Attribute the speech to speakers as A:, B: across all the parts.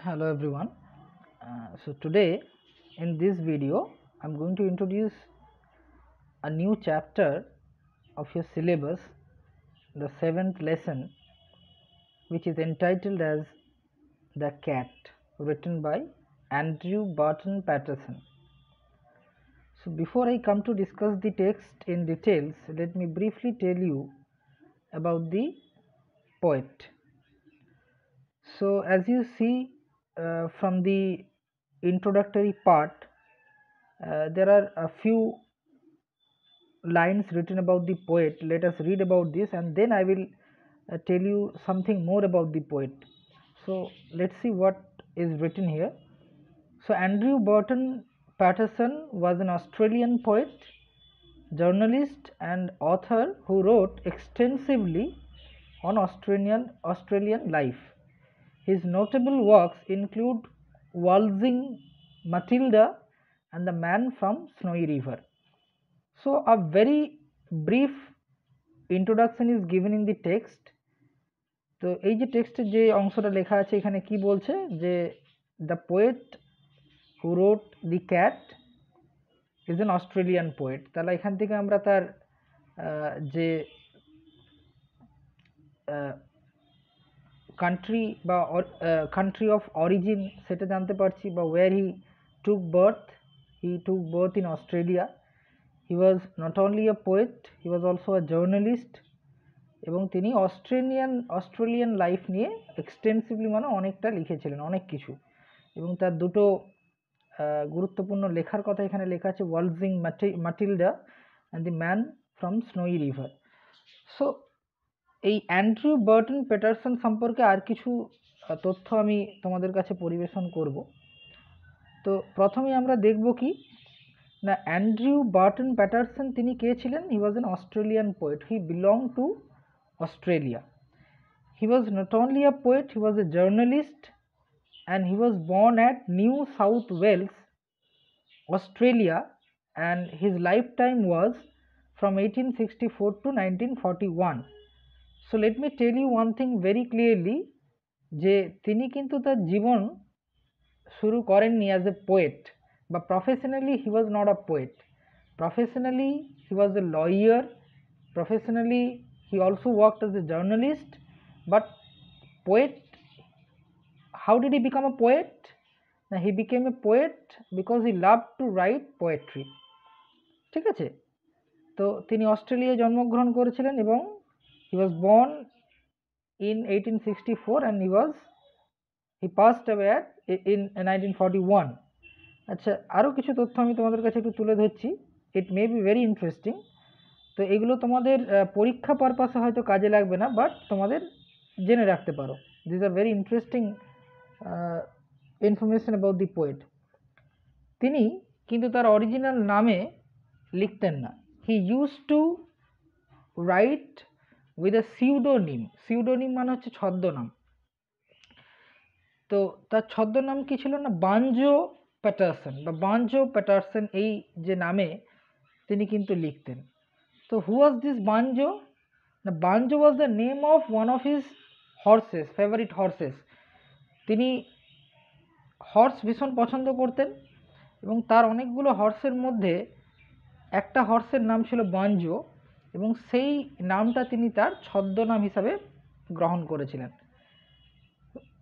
A: Hello everyone. So today in this video I'm going to introduce a new chapter of your syllabus, the 7th lesson, which is entitled as The Cat, written by Andrew Barton Patterson. So before I come to discuss the text in details, let me briefly tell you about the poet. So as you see from the introductory part, there are a few lines written about the poet. Let us read about this and then I will tell you something more about the poet. So let's see what is written here. So Andrew Barton Patterson was an Australian poet, journalist and author who wrote extensively on Australian life. His notable works include Waltzing Matilda and The Man from Snowy River. So a very brief introduction is given in the text. তো এই যে টেক্সটের যে অংশটা লেখা আছে এখানে কি বলছে যে the poet who wrote the cat is an Australian poet. তাহলে এখান থেকে আমরা তার যে কান্ট্রি বা কান্ট্রি অফ অরিজিন সেটা জানতে পারছি, বা where he took birth in Australia. He was not only a poet, he was also a journalist, এবং তিনি অস্ট্রেলিয়ান লাইফ নিয়ে এক্সটেন্সিভলি মানে অনেকটা লিখেছিলেন, অনেক কিছু। এবং তার দুটো গুরুত্বপূর্ণ লেখার কথা এখানে লেখা আছে, Waltzing Matilda and the man from Snowy River. So এই অ্যান্ড্রু বার্টন প্যাটারসন সম্পর্কে আর কিছু তথ্য আমি তোমাদের কাছে পরিবেশন করব। তো প্রথমে আমরা দেখব কি না, অ্যান্ড্রু বার্টন প্যাটারসন তিনি কে ছিলেন? He was an Australian poet, he belong to Australia. He was not only a poet, he was a journalist, and he was born at New South Wales, Australia, and his lifetime was from 1864 to 1941. So let me tell you one thing very clearly, যে তিনি কিন্তু তার জীবন শুরু করেননি as a poet, বা professionally he was not a poet. Professionally he was a lawyer, professionally he also worked as a journalist, but poet, how did he become a poet? Now he became a poet because he loved to write poetry. ঠিক আছে, তো তিনি অস্ট্রেলিয়ায় জন্মগ্রহণ করেছিলেন এবং he was born in 1864 and he passed away in 1941. আচ্ছা, আরও কিছু তথ্য আমি তোমাদের কাছে একটু তুলে ধরছি, ইট মে বি ভেরি ইন্টারেস্টিং। তো এগুলো তোমাদের পরীক্ষা পারপাসে হয়তো কাজে লাগবে না, বাট তোমাদের জেনে রাখতে পারো। This are very interesting information about the poet. তিনি কিন্তু তার অরিজিনাল নামে লিখতেন না। He use to right with a pseudonym. Pseudonym মানে হচ্ছে ছদ্মনাম। তো তার ছদ্মনাম কি ছিল না, বানজো প্যাটারসন বা বানজো প্যাটারসন, এই যে নামে তিনি কিন্তু লিখতেন। তো who was this Banjo? The Banjo was the name of one of his horses, favorite horses. তিনি হর্স ভীষণ পছন্দ করতেন এবং তার অনেকগুলো হর্সের মধ্যে একটা হর্সের নাম ছিল বাঞ্জো, এবং সেই নামটা তিনি তার ছদ্মনাম হিসাবে গ্রহণ করেছিলেন।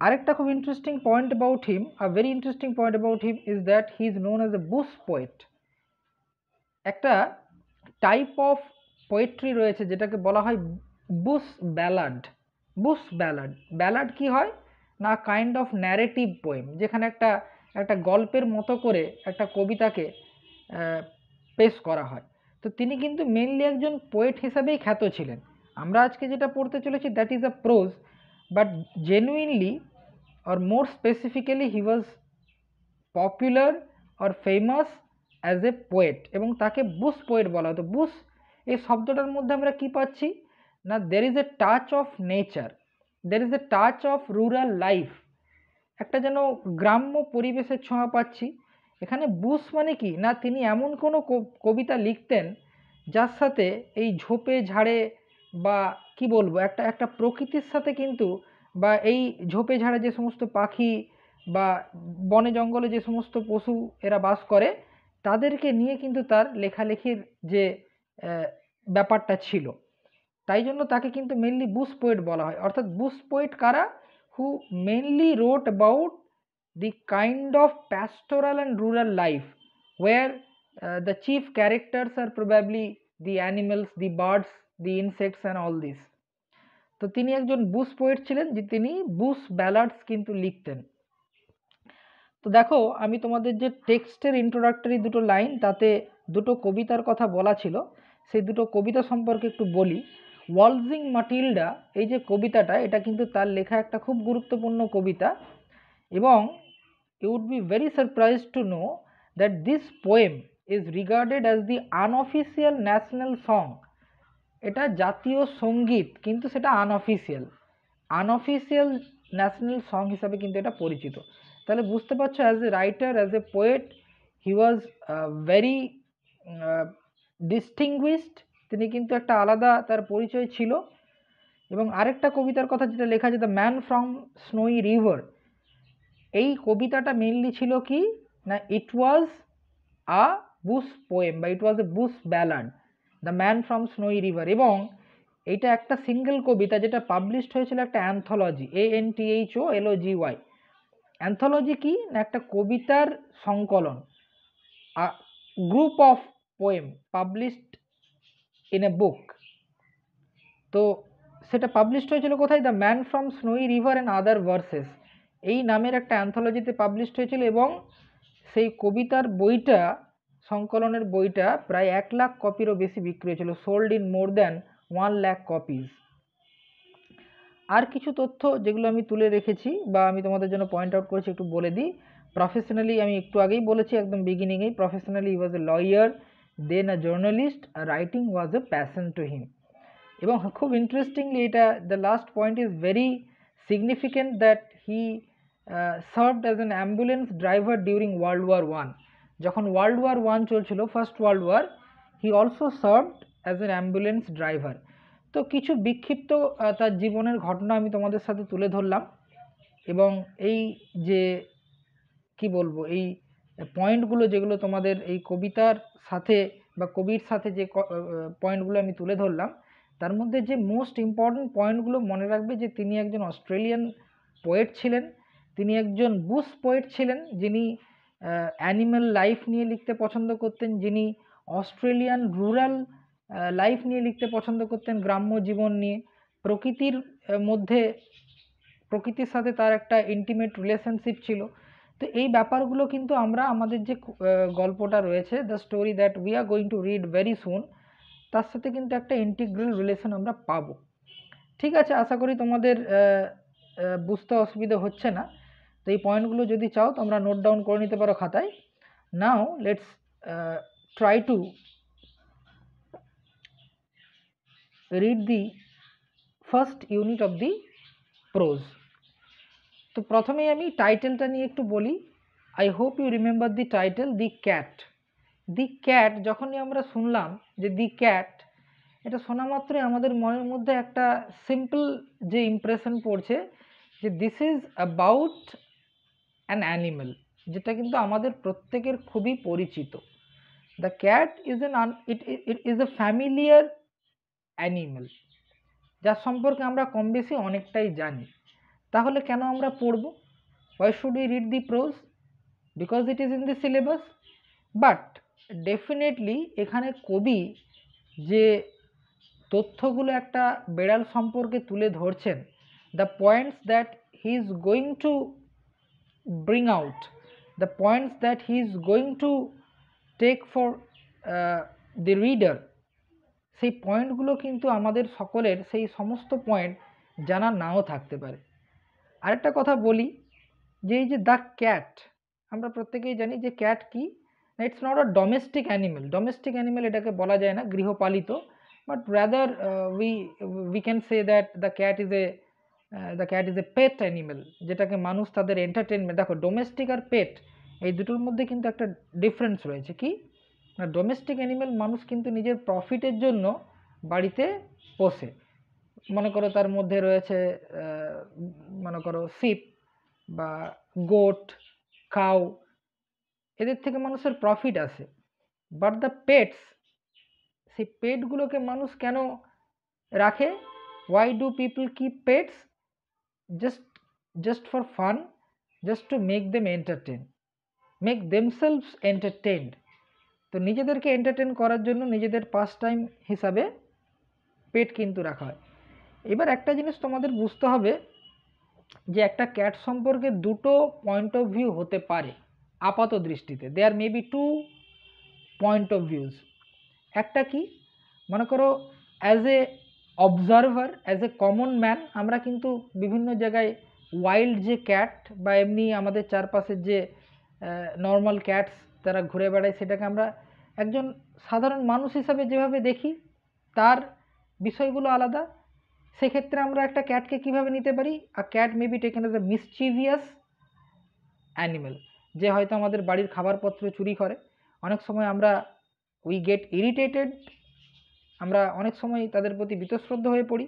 A: আরেকটা খুব interesting point about him, a very interesting point about him is that he is known as a Bush poet. একটা টাইপ অফ পোয়েট্রি রয়েছে যেটাকে বলা হয় বুশ ব্যালাড। ব্যালাড কি হয় না, কাইন্ড অফ ন্যারেটিভ পোয়েম, যেখানে একটা গল্পের মতো করে একটা কবিতাকে পেশ করা হয়। তো তিনি কিন্তু মেনলি একজন পোয়েট হিসাবেই খ্যাত ছিলেন। আমরা আজকে যেটা পড়তে চলেছি that is a pros, but genuinely or more specifically he was popular or famous as a poet, এবং তাকে বুশ পোয়েট বলা হতো। বুশ এই শব্দটার মধ্যে আমরা কি পাচ্ছি না, there is a touch of nature, there is a touch of rural life, একটা যেন গ্রাম্য পরিবেশের ছোঁয়া পাচ্ছি এখানে। বুশ মানে কি না, তিনি এমন কোনো কবিতা লিখতেন যার সাথে এই ঝোপে ঝাড়ে বা কি বলবো একটা প্রকৃতির সাথে কিন্তু, বা এই ঝোপে ঝাড়ে যে সমস্ত পাখি বা বনে জঙ্গলে যে সমস্ত পশু এরা বাস করে তাদেরকে নিয়ে কিন্তু তার লেখালেখির যে ব্যাপারটা ছিল, তাই জন্য তাকে কিন্তু মেনলি বুশ পোয়েট বলা হয়। অর্থাৎ বুশ পোয়েট কারা? Who mainly wrote about the kind of pastoral and rural life where the chief characters are probably the animals, the birds, the insects and all this. তো তিনি একজন Bush poet ছিলেন, যে তিনি বুশ ব্যালাডস কিন্তু লিখতেন। তো দেখো আমি তোমাদের যে টেক্সটের ইন্ট্রোডাক্টরি দুটো লাইন, তাতে দুটো কবিতার কথা বলা ছিল, সেই দুটো কবিতা সম্পর্কে একটু বলি। ওয়ালজিং মাটিল্ডা এই যে কবিতাটা, এটা কিন্তু তার লেখা একটা খুব গুরুত্বপূর্ণ কবিতা, এবং you would be very surprised to know that this poem is regarded as the unofficial national song. এটা জাতীয় সঙ্গীত কিন্তু সেটা আনঅফিসিয়াল ন্যাশনাল সং হিসাবে কিন্তু এটা পরিচিত। তাহলে বুঝতে পারছো, as a writer, as a poet, he was very distinguished, তিনি কিন্তু একটা আলাদা তার পরিচয় ছিল। এবং আরেকটা কবিতার কথা যেটা লেখা আছে, the man from Snowy river, এই কবিতাটা মেনলি ছিল কি না, ইট ওয়াজ আ বুশ পোয়েম বা it was a bush ballad, the man from Snowy River. এবং এইটা একটা সিঙ্গেল কবিতা যেটা পাবলিশড হয়েছিল একটা অ্যান্থোলজি, ANTHOLOGY। অ্যান্থোলজি কি না, একটা কবিতার সংকলন, group of poem published in a book. তো সেটা পাবলিশড হয়েছিল কোথায়? The man from Snowy River and other verses, এই নামের একটা অ্যান্থোলজিতে পাবলিশড হয়েছিল। এবং সেই কবিতার বইটা, সংকলনের বইটা প্রায় 1 লাখ কপিরও বেশি বিক্রি হয়েছিল, sold in more than 1 lakh copies. আর কিছু তথ্য যেগুলো আমি তুলে রেখেছি বা আমি তোমাদের জন্য পয়েন্ট আউট করেছি একটু বলে দিই। প্রফেশনালি আমি একটু আগেই বলেছি, একদম বিগিনিংয়েই, professionally he was a lawyer, then a journalist, writing was a passion to him. এবং খুব ইন্টারেস্টিংলি এটা, the last point is very significant, that he served as an ambulance driver during World War One. যখন World War One চলছিল, first World War, he also served as an ambulance driver. তো কিছু বিক্ষিপ্ত তার জীবনের ঘটনা আমি তোমাদের সাথে তুলে ধরলাম। এবং এই যে কি বলবো, এই পয়েন্টগুলো যেগুলো তোমাদের এই কবিতার সাথে বা কবির সাথে যে পয়েন্টগুলো আমি তুলে ধরলাম, তার মধ্যে যে মোস্ট ইম্পর্টেন্ট পয়েন্টগুলো মনে রাখবে, যে তিনি একজন অস্ট্রেলিয়ান পোয়েট ছিলেন, তিনি একজন বুশ পোয়েট ছিলেন, যিনি অ্যানিম্যাল লাইফ নিয়ে লিখতে পছন্দ করতেন, যিনি অস্ট্রেলিয়ান রুরাল লাইফ নিয়ে লিখতে পছন্দ করতেন, গ্রাম্য জীবন নিয়ে, প্রকৃতির মধ্যে, প্রকৃতির সাথে তার একটা ইন্টিমেট রিলেশনশিপ ছিল। তো এই ব্যাপারগুলো কিন্তু আমরা আমাদের যে গল্পটা রয়েছে, the story that we are going to read very soon, তার সাথে কিন্তু একটা ইন্টিগ্রাল রিলেশন আমরা পাবো। ঠিক আছে, আশা করি তোমাদের বুঝতে অসুবিধা হচ্ছে না। তো এই পয়েন্টগুলো যদি চাও তোমরা নোট ডাউন করে নিতে পারো খাতায়। Now let's try to read the first unit of the prose. তো প্রথমেই আমি টাইটেলটা নিয়ে একটু বলি। I hope you remember the title, the cat. The cat যখনই আমরা শুনলাম যে দি ক্যাট, এটা শোনা মাত্রই আমাদের মনের মধ্যে একটা সিম্পল যে ইমপ্রেশন পড়ছে, যে this is about an animal, যেটা কিন্তু আমাদের প্রত্যেকের খুবই পরিচিত। The cat is it is a familiar animal, যার সম্পর্কে আমরা কম বেশি অনেকটাই জানি। তাহলে কেন আমরা পড়ব? Why should we read the prose? Because it is in the syllabus. But definitely এখানে কবি যে তথ্যগুলো একটা বেড়াল সম্পর্কে তুলে ধরছেন, the points that he is going to bring out, the points that he is going to take for the reader, সেই পয়েন্টগুলো কিন্তু আমাদের সকলের সেই সমস্ত পয়েন্ট জানা নাও থাকতে পারে। আরেকটা কথা বলি, যে এই যে দ্য ক্যাট, আমরা প্রত্যেকেই জানি যে ক্যাট কি, it's not a domestic animal. Domestic animal এটাকে বলা যায় না, গৃহপালিত, but rather we can say that the cat is a pet animal, যেটাকে মানুষ তাদের এন্টারটেনমেন্ট, দেখো ডোমেস্টিক আর পেট এই দুটোর মধ্যে কিন্তু একটা ডিফারেন্স রয়েছে। কি না, ডোমেস্টিক অ্যানিমেল মানুষ কিন্তু নিজের প্রফিটের জন্য বাড়িতে পোষে। মনে করো তার মধ্যে রয়েছে মনে করো শিপ, বা গোট, কাউ, এদের থেকে মানুষের প্রফিট আসে। বাট দ্য পেটস, সেই পেটগুলোকে মানুষ কেন রাখে? Why do people keep pets? Just for fun, just to make them entertain, make themselves entertained. তো নিজেদেরকে এন্টারটেন করার জন্য নিজেদের পাস টাইম হিসাবে পেট কিন্তু রাখা হয়। এবার একটা জিনিস তোমাদের বুঝতে হবে যে একটা ক্যাট সম্পর্কে দুটো পয়েন্ট অফ ভিউ হতে পারে আপাত দৃষ্টিতে। There may be two point of views. একটা কি, মনে করো as a observer, as a common man, আমরা কিন্তু বিভিন্ন জায়গায় ওয়াইল্ড যে ক্যাট বা এমনি আমাদের চারপাশের যে নর্মাল ক্যাটস তারা ঘুরে বেড়ায়, সেটাকে আমরা একজন সাধারণ মানুষ হিসাবে যেভাবে দেখি তার বিষয়গুলো আলাদা। সেক্ষেত্রে আমরা একটা ক্যাটকে কীভাবে নিতে পারি? আ cat may be taken as a mischievous animal, যে হয়তো আমাদের বাড়ির খাবারপত্র চুরি করে। অনেক সময় আমরা উই গেট ইরিটেটেড, আমরা অনেক সময় তাদের প্রতি বীতশ্রদ্ধ হয়ে পড়ি,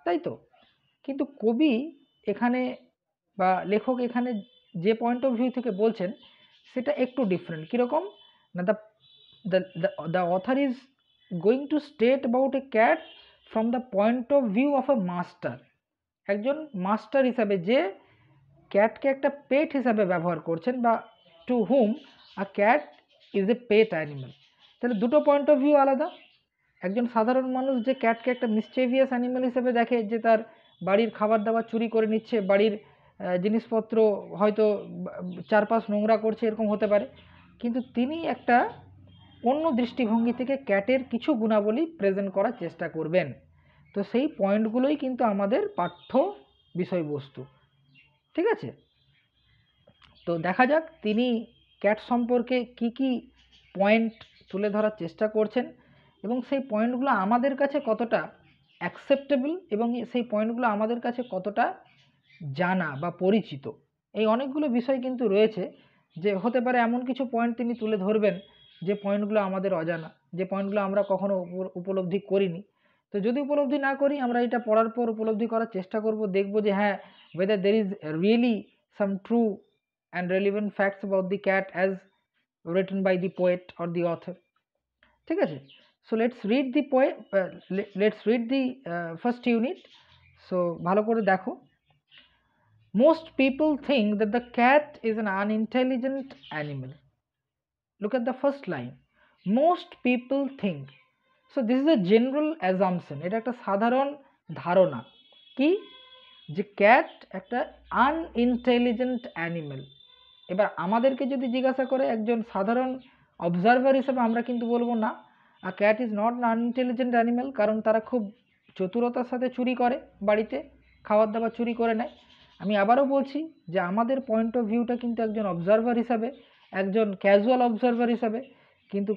A: তাই তো? কিন্তু কবি এখানে বা লেখক এখানে যে পয়েন্ট অফ ভিউ থেকে বলছেন সেটা একটু ডিফারেন্ট। কীরকম না, the author is going to state about a cat from the point of view of a master. একজন মাস্টার হিসাবে যে ক্যাটকে একটা পেট হিসাবে ব্যবহার করছেন, বা to whom a cat is a pet animal. তাহলে দুটো পয়েন্ট অফ ভিউ আলাদা। একজন সাধারণ মানুষ যে ক্যাটকে একটা মিসচিভিয়াস অ্যানিমেল হিসেবে দেখে, যে তার বাড়ির খাবার দাবার চুরি করে নিচ্ছে, বাড়ির জিনিসপত্র হয়তো চারপাশ নোংরা করছে, এরকম হতে পারে। কিন্তু তিনি একটা অন্য দৃষ্টিভঙ্গি থেকে ক্যাটের কিছু গুণাবলী প্রেজেন্ট করার চেষ্টা করবেন। তো সেই পয়েন্টগুলোই কিন্তু আমাদের পাঠ্য বিষয়বস্তু, ঠিক আছে? তো দেখা যাক তিনি ক্যাট সম্পর্কে কি কি পয়েন্ট তুলে ধরার চেষ্টা করছেন এবং সেই পয়েন্টগুলো আমাদের কাছে কতটা অ্যাকসেপ্টেবল এবং সেই পয়েন্টগুলো আমাদের কাছে কতটা জানা বা পরিচিত। এই অনেকগুলো বিষয় কিন্তু রয়েছে, যে হতে পারে এমন কিছু পয়েন্ট তিনি তুলে ধরবেন যে পয়েন্টগুলো আমাদের অজানা, যে পয়েন্টগুলো আমরা কখনো উপলব্ধি করিনি। তো যদি উপলব্ধি না করি, আমরা এটা পড়ার পর উপলব্ধি করার চেষ্টা করব, দেখব যে হ্যাঁ, whether there is really some true and relevant facts about the cat as written by the poet or the author, ঠিক আছে? So let's read the poem, let's read the first unit. So ভালো করে দেখো। Most people think that the cat is an unintelligent animal. Look at the first line. Most people think. So this is a general assumption. এটা একটা সাধারণ ধারণা কি, যে cat একটা আনইন্টেলিজেন্ট অ্যানিমেল। এবার আমাদেরকে যদি জিজ্ঞাসা করে একজন সাধারণ অবজারভার হিসেবে, আমরা কিন্তু বলবো না, আ cat is not an unintelligent animal, কারণ তারা খুব চতুরতার সাথে চুরি করে, বাড়িতে খাবার দাবার চুরি করে নেয়। আমি আবারও বলছি যে আমাদের পয়েন্ট অফ ভিউটা কিন্তু একজন অবজারভার হিসাবে, একজন ক্যাজুয়াল অবজারভার হিসাবে, কিন্তু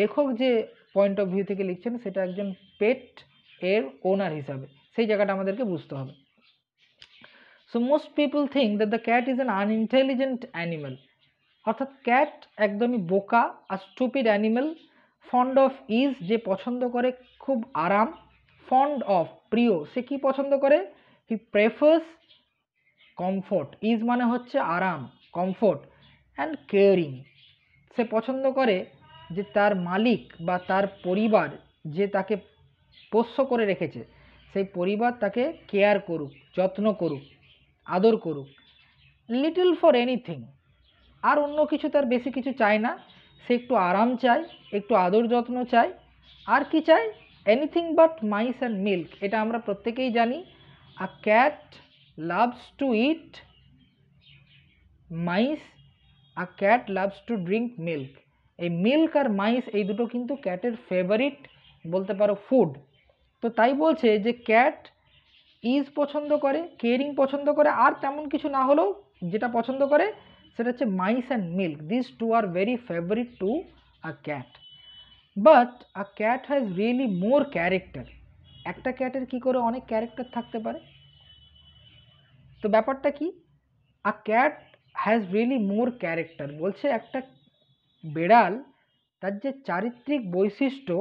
A: লেখক যে পয়েন্ট অফ ভিউ থেকে লিখছেন সেটা একজন পেট এর ওনার হিসাবে। সেই জায়গাটা আমাদেরকে বুঝতে হবে। So most people think that the cat is an unintelligent animal. অর্থাৎ ক্যাট একদমই বোকা, আর stupid animal. Fond of ease, যে পছন্দ করে খুব আরাম। ফন্ড অফ, প্রিয়, সে কি পছন্দ করে? হি প্রেফার্স কমফোর্ট। ইজ মানে হচ্ছে আরাম, কমফোর্ট, অ্যান্ড কেয়ারিং। সে পছন্দ করে যে তার মালিক বা তার পরিবার যে তাকে পোষ্য করে রেখেছে, সেই পরিবার তাকে কেয়ার করুক, যত্ন করুক, আদর করুক। লিটল ফর এনিথিং, আর অন্য কিছু তার বেশি কিছু চায় না। সে একটু আরাম চায়, একটু আদর যত্ন চায়। আর কি চায়? Anything but mice and milk. এটা আমরা প্রত্যেকেই জানি। A cat loves to eat mice, a cat loves to drink milk. এই মিল্ক আর মাইস, এই দুটো কিন্তু ক্যাটের ফেভারিট বলতে পারো ফুড। তো তাই বলছে যে ক্যাট ইজ পছন্দ করে, কেয়ারিং পছন্দ করে, আর তেমন কিছু না হলেও যেটা পছন্দ করে সেটা হচ্ছে mice and milk. This two are very favourite to a cat. But a cat has really more character. একটা ক্যাটের কি করে অনেক ক্যারেক্টার থাকতে পারে? তো ব্যাপারটা কি? আ cat has really more character বলছে একটা বেড়াল, তার যে চারিত্রিক বৈশিষ্ট্য,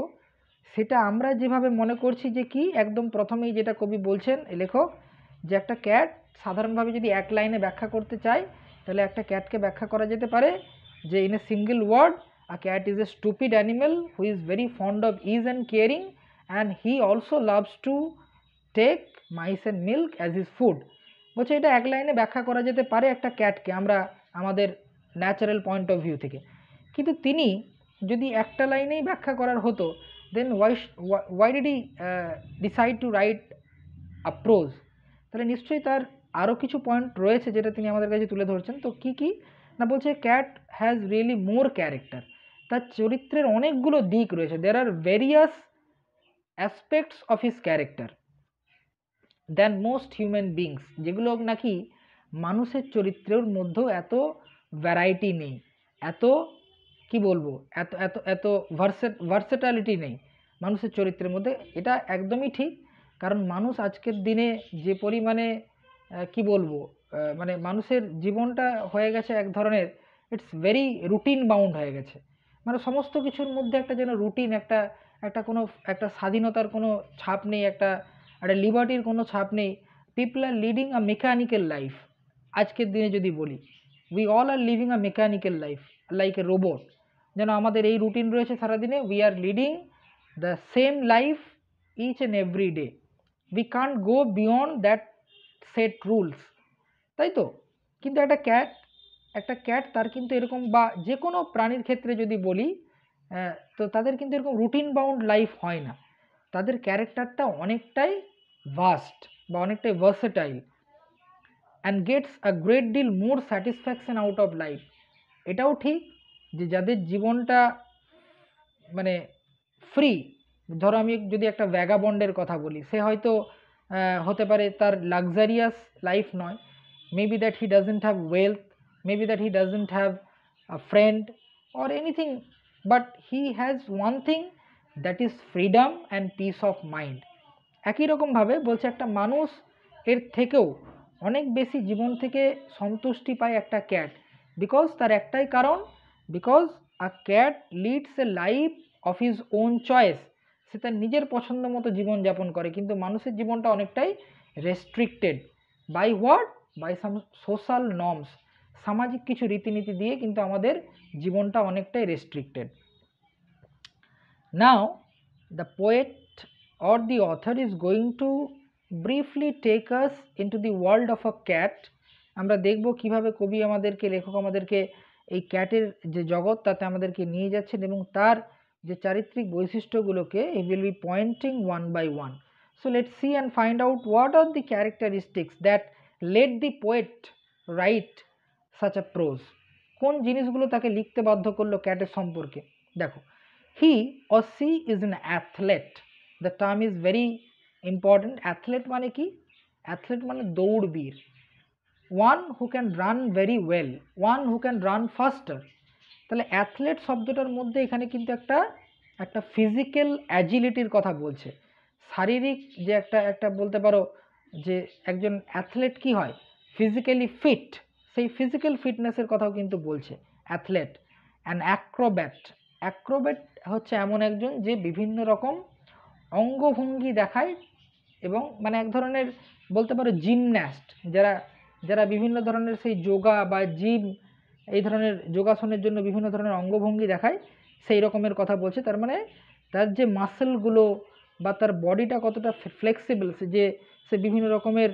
A: সেটা আমরা যেভাবে মনে করছি যে কি, একদম প্রথমেই যেটা কবি বলছেন লেখক, যে একটা ক্যাট সাধারণভাবে যদি এক লাইনে ব্যাখ্যা করতে চাই তাহলে একটা ক্যাটকে ব্যাখ্যা করা যেতে পারে যে in a single word a cat is a stupid animal who is very fond of ease and caring and he also loves to take mice and milk as his food. বলছে এটা এক লাইনে ব্যাখ্যা করা যেতে পারে একটা ক্যাটকে আমরা আমাদের ন্যাচারাল পয়েন্ট অফ ভিউ থেকে, কিন্তু তিনি যদি একটা লাইনেই ব্যাখ্যা করার হতো then why did he decide to write a prose, তাহলে নিশ্চয়ই তার আরও কিছু পয়েন্ট রয়েছে যেটা তিনি আমাদের কাছে তুলে ধরছেন। তো কি কি না বলছে cat has really more character, তার চরিত্রের অনেকগুলো দিক রয়েছে, there are various aspects of his character than most human beings, যেগুলো নাকি মানুষের চরিত্রের মধ্যেও এত ভ্যারাইটি নেই, এত কি বলবো এত এত এত ভার্সেটালিটি নেই মানুষের চরিত্রের মধ্যে। এটা একদমই ঠিক, কারণ মানুষ আজকের দিনে যে পরিমাণে কি বলবো মানে মানুষের জীবনটা হয়ে গেছে এক ধরনের, ইটস ভেরি রুটিন বাউন্ড হয়ে গেছে, মানে সমস্ত কিছুর মধ্যে একটা যেন রুটিন, একটা একটা কোনো একটা স্বাধীনতার কোনো ছাপ নেই, একটা একটা লিবার্টির কোনো ছাপ নেই। People are leading a mechanical life, আজকের দিনে যদি বলি we all are living a mechanical life like a robot, যেন আমাদের এই রুটিন রয়েছে সারাদিনে, we are leading the same life each and every day, we can't go beyond that set rules, তাই তো? কিন্তু একটা ক্যাট তার কিন্তু এরকম, বা যে কোনো প্রাণীর ক্ষেত্রে যদি বলি তো তাদের কিন্তু এরকম রুটিন বাউন্ড লাইফ হয় না, তাদের ক্যারেক্টারটা অনেকটাই ভাস্ট বা অনেকটাই versatile and gets a great deal more satisfaction out of life. এটাও ঠিক যে যাদের জীবনটা মানে ফ্রি, ধরো আমি যদি একটা ভ্যাগাবন্ডের কথা বলি, সে হয়তো হতে পারে তার লাক্সারিয়াস লাইফ নয়, maybe that he doesn't have wealth, maybe that he doesn't have a friend or anything, but he has one thing, that is freedom and peace of mind. একই রকমভাবে বলছে একটা মানুষ এর থেকেও অনেক বেশি জীবন থেকে সন্তুষ্টি পায় একটা ক্যাট, বিকজ তার একটাই কারণ, because a cat leads a life of his own choice, সে তার নিজের পছন্দ মতো জীবনযাপন করে, কিন্তু মানুষের জীবনটা অনেকটাই restricted by what, by some social norms, সামাজিক কিছু রীতিনীতি দিয়ে কিন্তু আমাদের জীবনটা অনেকটাই restricted. Now the poet or the author is going to briefly take us into the world of a cat. আমরা দেখব কিভাবে কবি আমাদেরকে, লেখক আমাদেরকে এই ক্যাটের যে জগৎ তাতে আমাদেরকে নিয়ে যাচ্ছেন এবং তার যে চারিত্রিক বৈশিষ্ট্যগুলোকে he will be pointing one by one. So let's see and find out what are the characteristics that led the poet write such a prose. কোন জিনিসগুলো তাকে লিখতে বাধ্য করলো ক্যাটের সম্পর্কে। দেখো, he or she is an athlete. The term is very important. Athlete মানে কি? Athlete মানে দৌড়বীর, one who can run very well, one who can run faster. তাহলে অ্যাথলেট শব্দটার মধ্যে এখানে কিন্তু একটা ফিজিক্যাল অ্যাজিলিটির কথা বলছে, শারীরিক যে একটা বলতে পারো যে একজন অ্যাথলেট কি হয়, ফিজিক্যালি ফিট, সেই ফিজিক্যাল ফিটনেসের কথাও কিন্তু বলছে অ্যাথলেট। অ্যান্ড অ্যাক্রোব্যাট হচ্ছে এমন একজন যে বিভিন্ন রকম অঙ্গভঙ্গি দেখায় এবং মানে এক ধরনের বলতে পারো জিমন্যাস্ট, যারা বিভিন্ন ধরনের সেই যোগা বা জিম এই ধরনের যোগাসনের জন্য বিভিন্ন ধরনের অঙ্গভঙ্গি দেখায়, সেই রকমের কথা বলছে। তার মানে তার যে মাসেলগুলো বা তার বডিটা কতটা ফ্লেক্সিবল, সে বিভিন্ন রকমের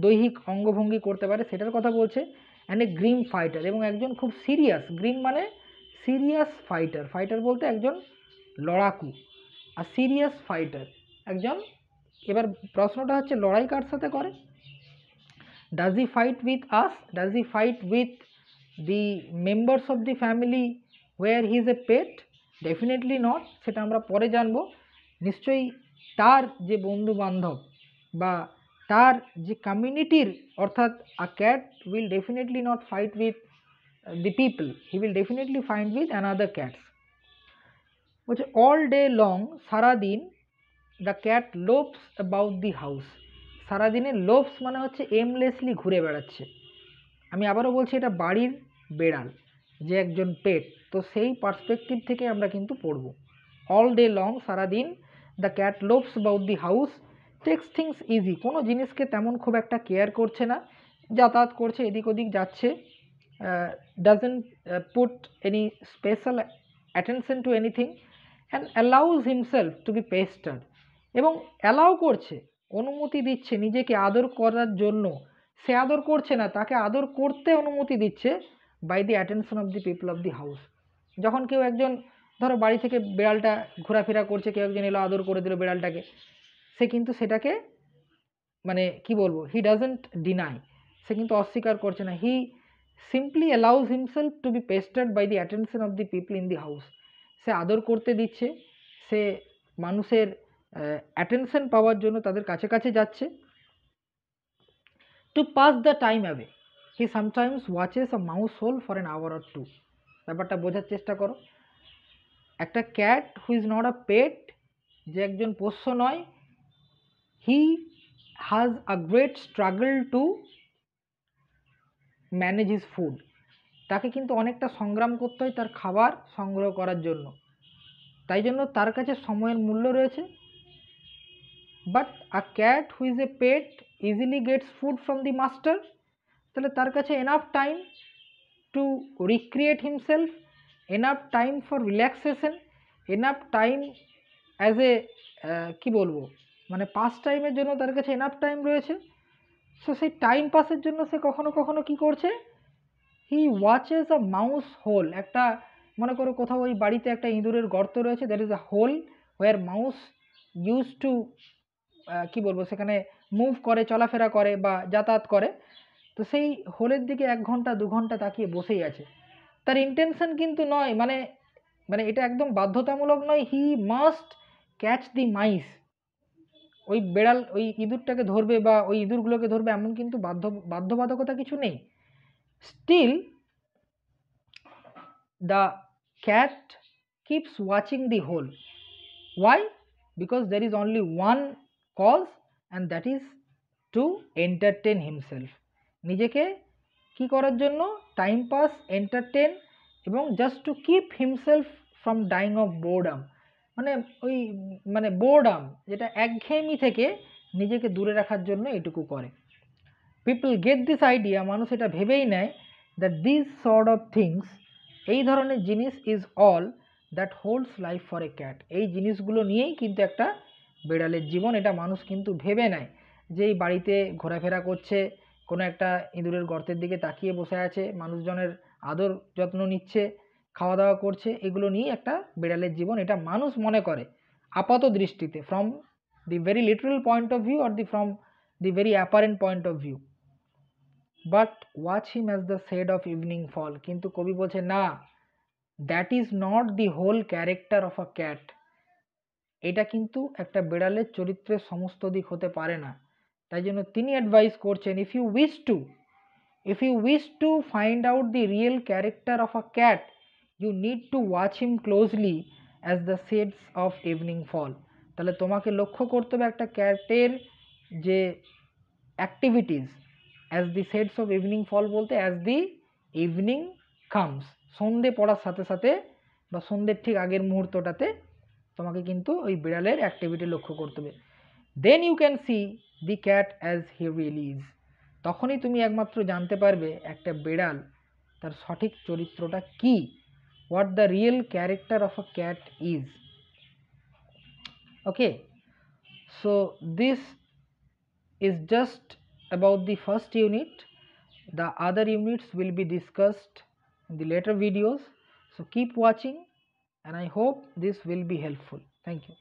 A: দৈহিক অঙ্গভঙ্গি করতে পারে সেটার কথা বলছে। অ্যান্ড এ গ্রিম ফাইটার, এবং একজন খুব সিরিয়াস, গ্রিম মানে সিরিয়াস ফাইটার, ফাইটার বলতে একজন লড়াকু, আর সিরিয়াস ফাইটার একজন। এবার প্রশ্নটা হচ্ছে লড়াই কার সাথে করে? Does he fight with us, does he fight with the members of the family where he is a pet? Definitely not, সেটা আমরা পরে জানবো। নিশ্চয়ই তার যে বন্ধু বান্ধব বা তার যে কমিউনিটির, অর্থাৎ a cat will definitely not fight with the people, he will definitely fight with another cats. বলছে অল ডে লং, সারাদিন, the cat roves about the house. সারাদিনে লোভস মানে হচ্ছে এমলেসলি ঘুরে বেড়াচ্ছে। আমি আবারও বলছি এটা বাড়ির বেড়াল যে একজন পেট, তো সেই পার্সপেক্টিভ থেকে আমরা কিন্তু পড়ব। অল ডে লং, সারাদিন, the cat roves about the house, takes things easy, কোনো জিনিসকে তেমন খুব একটা কেয়ার করছে না, যাতায়াত করছে, এদিক ওদিক যাচ্ছে, doesn't put any special attention to anything and allows himself to be pestered, এবং অ্যালাউ করছে, অনুমতি দিচ্ছে নিজেকে আদর করার জন্য। সে আদর করছে না, তাকে আদর করতে অনুমতি দিচ্ছে by the attention of the people of the house. যখন কেউ একজন, ধরো বাড়ি থেকে বিড়ালটা ঘোরাফেরা করছে, কেউ একজন এলো আদর করে দিল বিড়ালটাকে, সে কিন্তু সেটাকে মানে কি বলবো, হি ডাজেন্ট ডিনাই, সে কিন্তু অস্বীকার করছে না, he simply allows himself to be pestered by the attention of the people in the house. সে আদর করতে দিচ্ছে, সে মানুষের অ্যাটেনশন পাওয়ার জন্য তাদের কাছে কাছে যাচ্ছে। To pass the time away he sometimes watches a mouse hole for an hour or two. ব্যাপারটা বোঝার চেষ্টা করো, একটা cat who is not a pet, যে একজন পোষ্য নয়, he has a great struggle to manage his food, তাকে কিন্তু অনেকটা সংগ্রাম করতে হয় তার খাবার সংগ্রহ করার জন্য, তাই জন্য তার কাছে সময়ের মূল্য রয়েছে। But a cat who is a pet easily gets food from the master, তাহলে তার কাছে enough time to recreate himself, enough time for relaxation, enough time as a কী বলবো, মানে পাস টাইমের জন্য তার কাছে এনাফ টাইম রয়েছে। সো সেই টাইম পাসের জন্য সে কখনো কখনো কী করছে, he watches a mouse hole, একটা মনে করো কোথাও ওই বাড়িতে একটা ইঁদুরের গর্ত রয়েছে, that is a hole where mouse use to কী বলবো, সেখানে মুভ করে, চলাফেরা করে বা যাতায়াত করে, তো সেই হোলের দিকে 1 ঘন্টা 2 ঘন্টা তাকিয়ে বসেই আছে। তার ইন্টেনশন কিন্তু নয়, মানে মানে এটা একদম বাধ্যতামূলক নয়, হি মাস্ট ক্যাচ দি মাইস, ওই বেড়াল ওই ইঁদুরটাকে ধরবে বা ওই ইঁদুরগুলোকে ধরবে, এমন কিন্তু বাধ্যবাধকতা কিছু নেই। Still the cat keeps watching the hole. Why? Because there is only one cause, and that is to entertain himself. নিজেকে কি করার জন্য, টাইম পাস, এন্টারটেন, এবং just to keep himself from dying of boredom, মানে ওই মানে বোরডাম যেটা একঘেয়েমি থেকে নিজেকে দূরে রাখার জন্য এটুকু করে। পিপল গেট দিস আইডিয়া, মানুষ এটা ভেবেই নেয়, that this sort of things, এই ধরনের জিনিস is all that holds life for a cat, এই জিনিসগুলো নিয়েই কিন্তু একটা বিড়ালের জীবন, এটা মানুষ কিন্তু ভেবে নেয়, যে এই বাড়িতে ঘোরাফেরা করছে, কোনো একটা ইঁদুরের গর্তের দিকে তাকিয়ে বসে আছে, মানুষজনের আদর যত্ন নিচ্ছে, খাওয়া দাওয়া করছে, এগুলো নিয়েই একটা বিড়ালের জীবন, এটা মানুষ মনে করে আপাত দৃষ্টিতে, from the very literal point of view or the from the very apparent point of view. But watch him as the shade of evening fall, কিন্তু কবি বলছে না, that is not the whole character of a cat, এটা কিন্তু একটা বিড়ালের চরিত্রের সমস্ত দিক হতে পারে না। তাই জন্য তিনি অ্যাডভাইস করছেন, if you wish to find out the real character of a cat, you need to watch him closely as the shades of evening fall, তাহলে তোমাকে লক্ষ্য করতে হবে একটা ক্যাটের যে activities, as the shades of evening fall বলতে as দি evening comes, সন্ধে পড়ার সাথে সাথে বা সন্ধ্যের ঠিক আগের মুহূর্তটাতে তোমাকে কিন্তু ওই বিড়ালের অ্যাক্টিভিটি লক্ষ্য করতে হবে। Then you can see the cat as he really is, তখনই তুমি একমাত্র জানতে পারবে একটা বিড়াল তার সঠিক চরিত্রটা কি, what the real character of a cat is. Okay, so this is just about the first unit. The other units will be discussed in the later videos, so keep watching and I hope this will be helpful. Thank you.